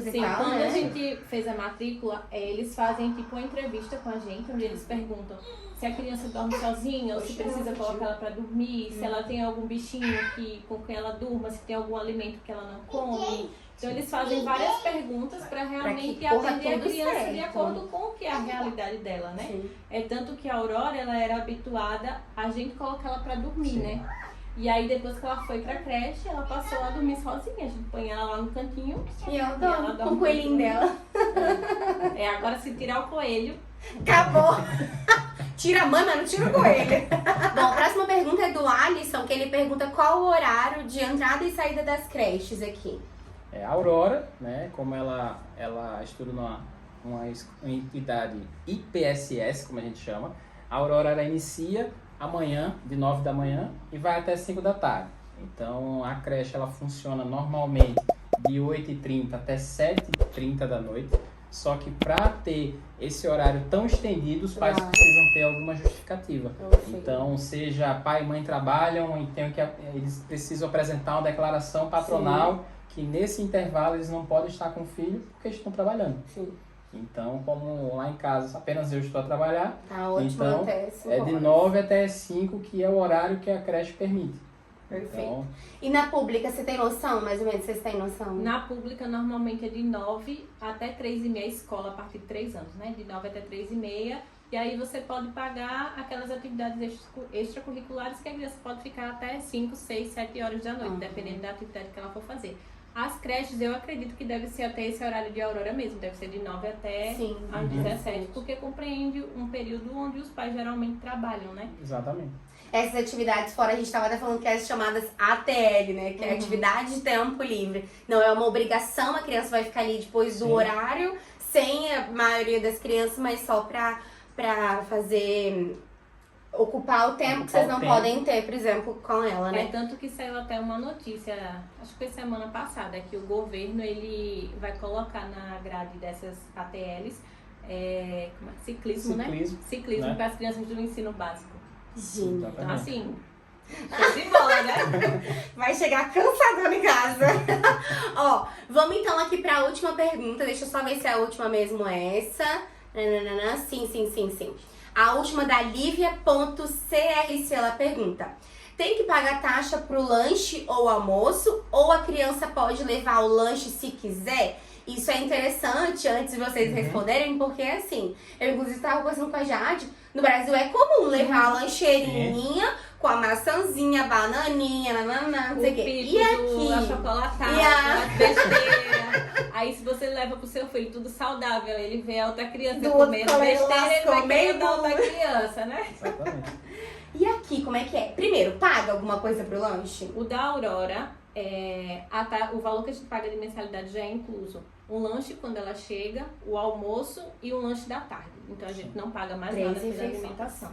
e Sim, tal, quando né? a gente fez a matrícula, eles fazem tipo uma entrevista com a gente, onde eles perguntam se a criança dorme sozinha ou se precisa colocar ela pra dormir, se ela tem algum bichinho com quem ela durma, se tem algum alimento que ela não come. Então eles fazem várias perguntas para realmente que corra atender a tudo criança de certo. acordo com o que é a realidade dela, né? Sim. É tanto que a Aurora, ela era habituada a gente colocar ela pra dormir, né? E aí depois que ela foi pra creche, ela passou a dormir sozinha. A gente põe ela lá no cantinho. E ela ela dorme com dorme o coelhinho dela. Agora se tirar o coelho, Acabou! Tira a mãe, mas não tira o coelho. Bom, a próxima pergunta é do Alisson, que ele pergunta qual o horário de entrada e saída das creches aqui. A Aurora, né, como ela estuda numa entidade IPSS, como a gente chama, a Aurora ela inicia amanhã, de 9 da manhã, e vai até 5 da tarde. Então, a creche ela funciona normalmente de 8h30 até 7h30 da noite, só que para ter esse horário tão estendido, os pais precisam ter alguma justificativa. Então, seja pai e mãe trabalham e eles precisam apresentar uma declaração patronal que nesse intervalo eles não podem estar com o filho porque estão trabalhando. Sim. Então, como lá em casa apenas eu estou a trabalhar, Tá ótimo, então até 5 é de horas. 9 até 5 que é o horário que a creche permite. Perfeito. Então, E na pública, você tem noção, mais ou menos? Vocês têm noção? na pública normalmente é de 9 até 3h30 a escola, a partir de 3 anos, né? De 9 até 3h30. E aí você pode pagar aquelas atividades extracurriculares que a criança pode ficar até 5, 6, 7 horas da noite, dependendo da atividade que ela for fazer. As creches, eu acredito que deve ser até esse horário de Aurora mesmo, deve ser de 9 até às 17, porque compreende um período onde os pais geralmente trabalham, né? exatamente. Essas atividades fora, a gente estava até falando que é as chamadas ATL, né? Que é Atividade de Tempo Livre. Não é uma obrigação, a criança vai ficar ali depois do horário, sem a maioria das crianças, mas só pra fazer... ocupar o tempo que vocês não podem ter, por exemplo, com ela, né? É tanto que saiu até uma notícia, acho que foi semana passada, que o governo ele vai colocar na grade dessas ATLs ciclismo, né? Ciclismo né? para as crianças do ensino básico. Gente, Então assim, show de bola, né? vai chegar cansadona em casa. Ó, vamos então aqui pra última pergunta. Deixa eu só ver se é a última mesmo essa. Nananana. Sim. A última da Lívia.crc, ela pergunta: tem que pagar taxa pro lanche ou almoço? Ou a criança pode levar o lanche se quiser? Isso é interessante antes de vocês responderem, porque assim, eu inclusive estava conversando com a Jade, no Brasil é comum levar a lancheirinha com a maçãzinha, a bananinha, nananã, não sei o quê. E aqui? A chocolatada, a besteira. Aí se você leva pro seu filho tudo saudável, ele vê a outra criança Do outro comendo colega besteira, ele vai lascou, querer meio dar outra bolo. criança, né? Exatamente. E aqui, como é que é? Primeiro, paga alguma coisa pro lanche? O da Aurora, o valor que a gente paga de mensalidade já é incluso um lanche quando ela chega, o almoço e o lanche da tarde. Então a gente não paga mais nada pela alimentação.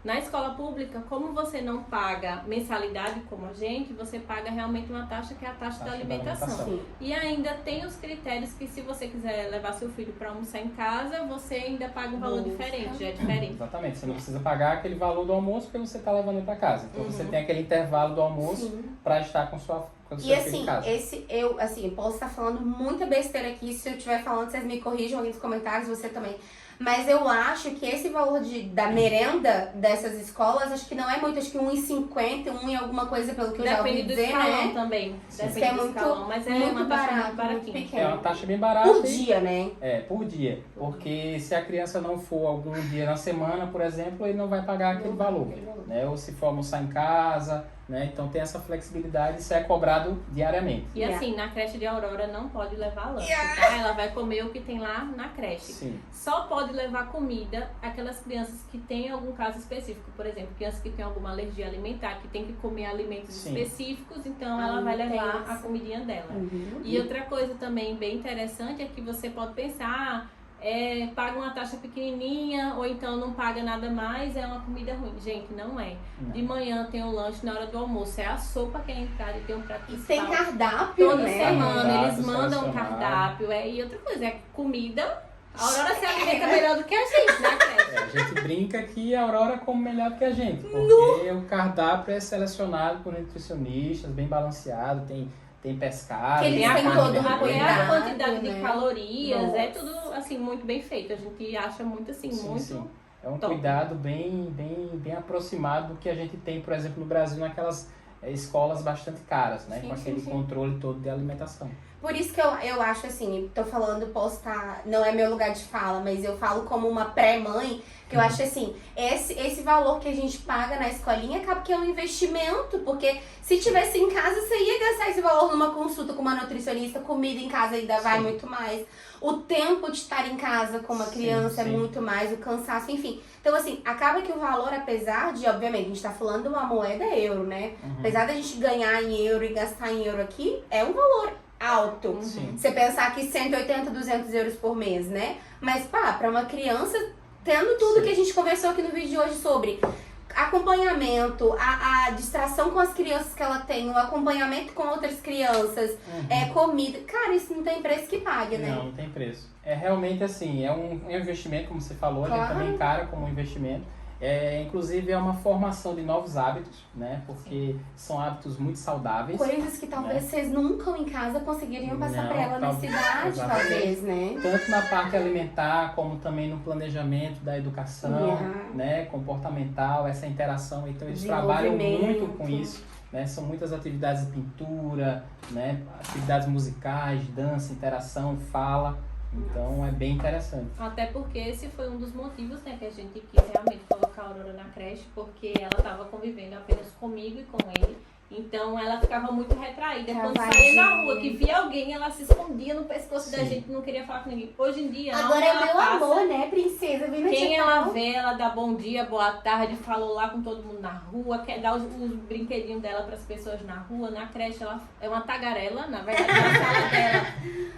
Na escola pública, como você não paga mensalidade como a gente, você paga realmente uma taxa que é a taxa da alimentação. E ainda tem os critérios que se você quiser levar seu filho para almoçar em casa, você ainda paga um valor diferente, já é diferente. Exatamente, você não precisa pagar aquele valor do almoço porque você está levando ele para casa. Então você tem aquele intervalo do almoço para estar com seu e assim, eu posso estar falando muita besteira aqui, se eu estiver falando, vocês me corrijam aqui nos comentários, você também. Mas eu acho que esse valor da merenda dessas escolas, acho que não é muito, acho que 1,50, 1 e alguma coisa, pelo que eu já ouvi dizer, né? Também. Depende do escalão, mas é muito uma taxa barato, muito pequena. É uma taxa bem barata. Por dia, né? Por dia. Porque se a criança não for algum dia na semana, por exemplo, ele não vai pagar aquele valor. Né? Ou se for almoçar em casa, né? Então tem essa flexibilidade, isso é cobrado diariamente. E assim, na creche de Aurora não pode levar lanche, tá? Ela vai comer o que tem lá na creche. Sim. Só pode levar comida aquelas crianças que têm algum caso específico. Por exemplo, crianças que têm alguma alergia alimentar, que tem que comer alimentos específicos, então ela vai levar a comidinha dela. E outra coisa também bem interessante é que você pode pensar... paga uma taxa pequenininha ou então não paga nada mais, é uma comida ruim. Gente, não é. De manhã tem o lanche, na hora do almoço é a sopa que é a entrada e tem um prato principal. E tem cardápio, toda né? semana eles mandam um cardápio. E outra coisa, é comida. A Aurora se alimenta melhor do que a gente, né, A gente brinca que a Aurora come melhor do que a gente, porque o cardápio é selecionado por nutricionistas, bem balanceado, tem pescado, tem a quantidade de calorias, é tudo assim muito bem feito. A gente acha muito assim, muito. É um top. cuidado bem aproximado do que a gente tem, por exemplo, no Brasil, naquelas escolas bastante caras, né? Com aquele controle todo de alimentação. Por isso que eu acho assim, tô falando, posso estar, não é meu lugar de fala, mas eu falo como uma pré-mãe, que eu acho assim, esse valor que a gente paga na escolinha acaba que é um investimento, porque se tivesse em casa, você ia gastar esse valor numa consulta com uma nutricionista, comida em casa ainda vai muito mais, o tempo de estar em casa com uma criança é muito mais, o cansaço, enfim. Então assim, acaba que o valor, apesar de, obviamente, a gente tá falando de uma moeda euro, né? Apesar da gente ganhar em euro e gastar em euro aqui, é um valor alto. Você pensar que 180, 200 euros por mês, né? Mas, pra uma criança, tendo tudo que a gente conversou aqui no vídeo de hoje sobre acompanhamento, a distração com as crianças que ela tem, o acompanhamento com outras crianças, comida. Cara, isso não tem preço que pague, né? Não tem preço. É realmente assim, é um investimento, como você falou, a gente também encara como um investimento. Inclusive é uma formação de novos hábitos, né? Porque são hábitos muito saudáveis. Coisas que talvez vocês nunca em casa conseguiriam passar para ela na cidade, talvez, né? Tanto na parte alimentar, como também no planejamento da educação, né? Comportamental, essa interação. Então eles trabalham muito com isso, né? São muitas atividades de pintura, né? Atividades musicais, dança, interação, fala. Então é bem interessante. Até porque esse foi um dos motivos, né, que a gente quis realmente colocar a Aurora na creche, porque ela estava convivendo apenas comigo e com ele. Então ela ficava muito retraída. Quando saía na rua, que via alguém, ela se escondia no pescoço da gente, não queria falar com ninguém. Hoje em dia, agora é meu amor, né, princesa? Quem ela vê, ela dá bom dia, boa tarde, falou lá com todo mundo na rua, quer dar os brinquedinhos dela para as pessoas na rua. Na creche ela é uma tagarela, na verdade na sala dela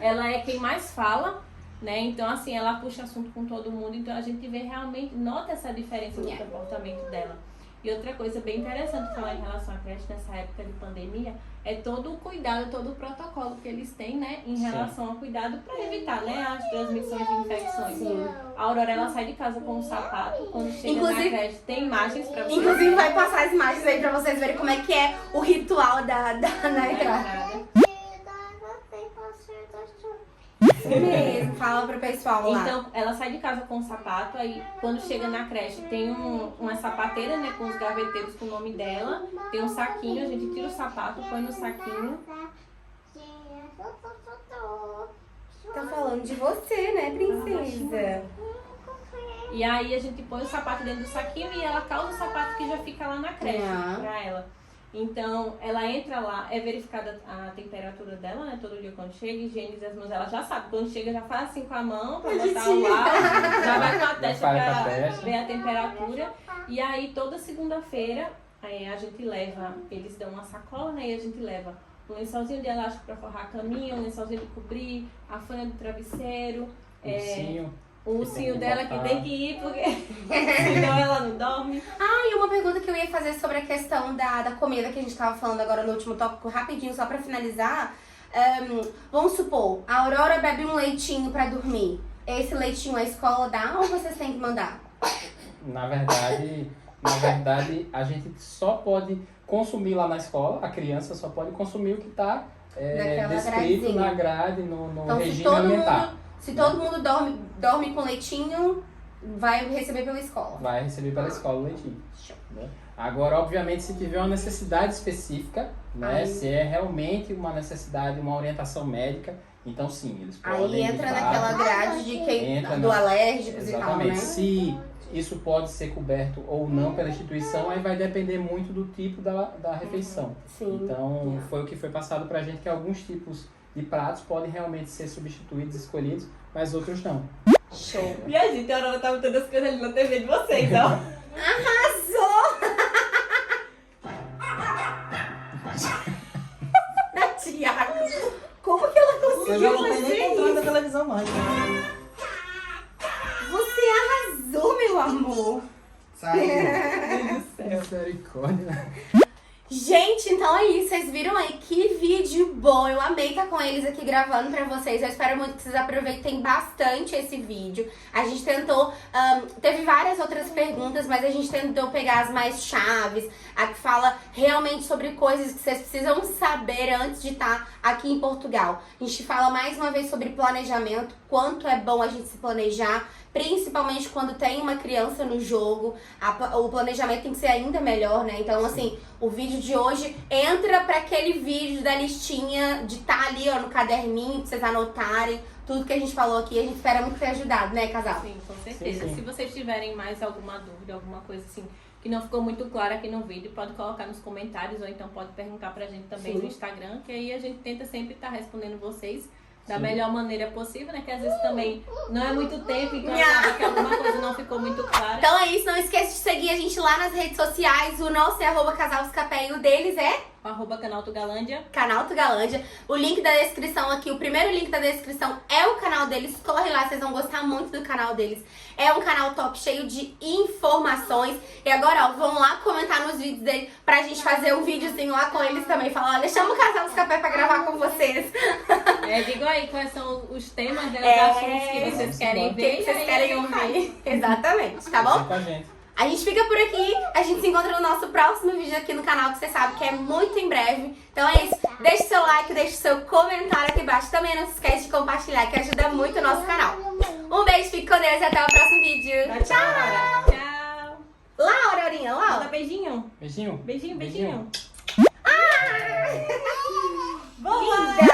ela é quem mais fala, né? Então assim, ela puxa assunto com todo mundo, então a gente vê realmente, nota essa diferença no comportamento dela. E outra coisa bem interessante falar em relação à creche nessa época de pandemia é todo o cuidado, todo o protocolo que eles têm, né, em relação ao cuidado para evitar, né, as transmissões de infecções. A Aurora, ela sai de casa com um sapato, quando chega na creche tem imagens para vocês. Inclusive vai passar as imagens aí para vocês verem como é que é o ritual na entrada. Isso mesmo, fala pro pessoal lá. Então, ela sai de casa com um sapato, aí quando chega na creche tem uma sapateira, né, com os gaveteiros com o nome dela, tem um saquinho, a gente tira o sapato, põe no saquinho. Tá falando de você, né, princesa? E aí a gente põe o sapato dentro do saquinho e ela calça o sapato que já fica lá na creche pra ela. Então, ela entra lá, é verificada a temperatura dela, né? Todo dia quando chega, higieniza as mãos, ela já sabe. Quando chega, já faz assim com a mão pra botar o ar, já vai com a testa pra ver a temperatura. E aí, toda segunda-feira, a gente leva, eles dão uma sacola, né? E a gente leva um lençolzinho de elástico pra forrar a caminha, um lençolzinho de cobrir, a fanha do travesseiro. O ursinho dela que tem que ir, porque senão ela não dorme. E uma pergunta que eu ia fazer sobre a questão da comida que a gente tava falando agora no último tópico, rapidinho, só pra finalizar. Vamos supor, a Aurora bebe um leitinho pra dormir. Esse leitinho a escola dá ou vocês têm que mandar? Na verdade, a gente só pode consumir lá na escola, a criança só pode consumir o que está descrito na grade, no então, regime alimentar. Se todo mundo dorme com leitinho, vai receber pela escola. Vai receber pela escola o leitinho. Né? Agora, obviamente, se tiver uma necessidade específica, né, se é realmente uma necessidade, uma orientação médica, então sim, eles podem. Aí entra naquela grade de do alérgicos e tal, né? Se isso pode ser coberto ou não pela instituição, aí vai depender muito do tipo da refeição. Sim. Então, foi o que foi passado pra gente, que alguns tipos de pratos podem realmente ser substituídos, escolhidos, mas outros não. Show! E a gente, a Aurora tá botando as coisas ali na TV de vocês, ó. Arrasou! Tiago, como que ela conseguiu Eu já não tenho fazer nem controle da isso? televisão mais. Você arrasou, meu amor! Sai. Misericórdia. Gente, então é isso. Vocês viram aí que vídeo bom. Eu amei estar com eles aqui gravando pra vocês. Eu espero muito que vocês aproveitem bastante esse vídeo. A gente tentou... teve várias outras perguntas, mas a gente tentou pegar as mais chaves. A que fala realmente sobre coisas que vocês precisam saber antes de estar aqui em Portugal. A gente fala mais uma vez sobre planejamento. Quanto é bom a gente se planejar. Principalmente quando tem uma criança no jogo, o planejamento tem que ser ainda melhor, né? Então, assim, o vídeo de hoje entra pra aquele vídeo da listinha de estar ali, ó, no caderninho, pra vocês anotarem tudo que a gente falou aqui. A gente espera muito ter ajudado, né, casal? Sim, com certeza. Sim. Se vocês tiverem mais alguma dúvida, alguma coisa assim que não ficou muito clara aqui no vídeo, pode colocar nos comentários ou então pode perguntar pra gente também no Instagram, que aí a gente tenta sempre estar respondendo vocês da melhor maneira possível, né? Que às vezes também não é muito tempo, então acaba que alguma coisa não ficou muito clara. Então é isso, não esqueça de seguir a gente lá nas redes sociais. O nosso é @casalscapé e o deles é @canal Tugalândia. Canal Tugalândia. O link da descrição aqui, o primeiro link da descrição é o canal deles. Corre lá, vocês vão gostar muito do canal deles. É um canal top, cheio de informações. E agora, ó, vão lá comentar nos vídeos dele pra gente fazer um videozinho lá com eles também. Falar, olha, chama o Casal dos Café pra gravar com vocês. Diga aí quais são os temas, né, os assuntos que vocês querem O ver. que vocês e aí querem a gente faz. ouvir. Exatamente, tá bom? Vem com a gente. A gente fica por aqui, a gente se encontra no nosso próximo vídeo aqui no canal, que você sabe que é muito em breve. Então é isso, deixe seu like, deixe seu comentário aqui embaixo. Também não se esquece de compartilhar, que ajuda muito o nosso canal. Um beijo, fique com Deus e até o próximo vídeo. Tchau! Tchau. Lá, Aurorinha, lá. Manda beijinho. Beijinho. Beijinho, beijinho. Linda!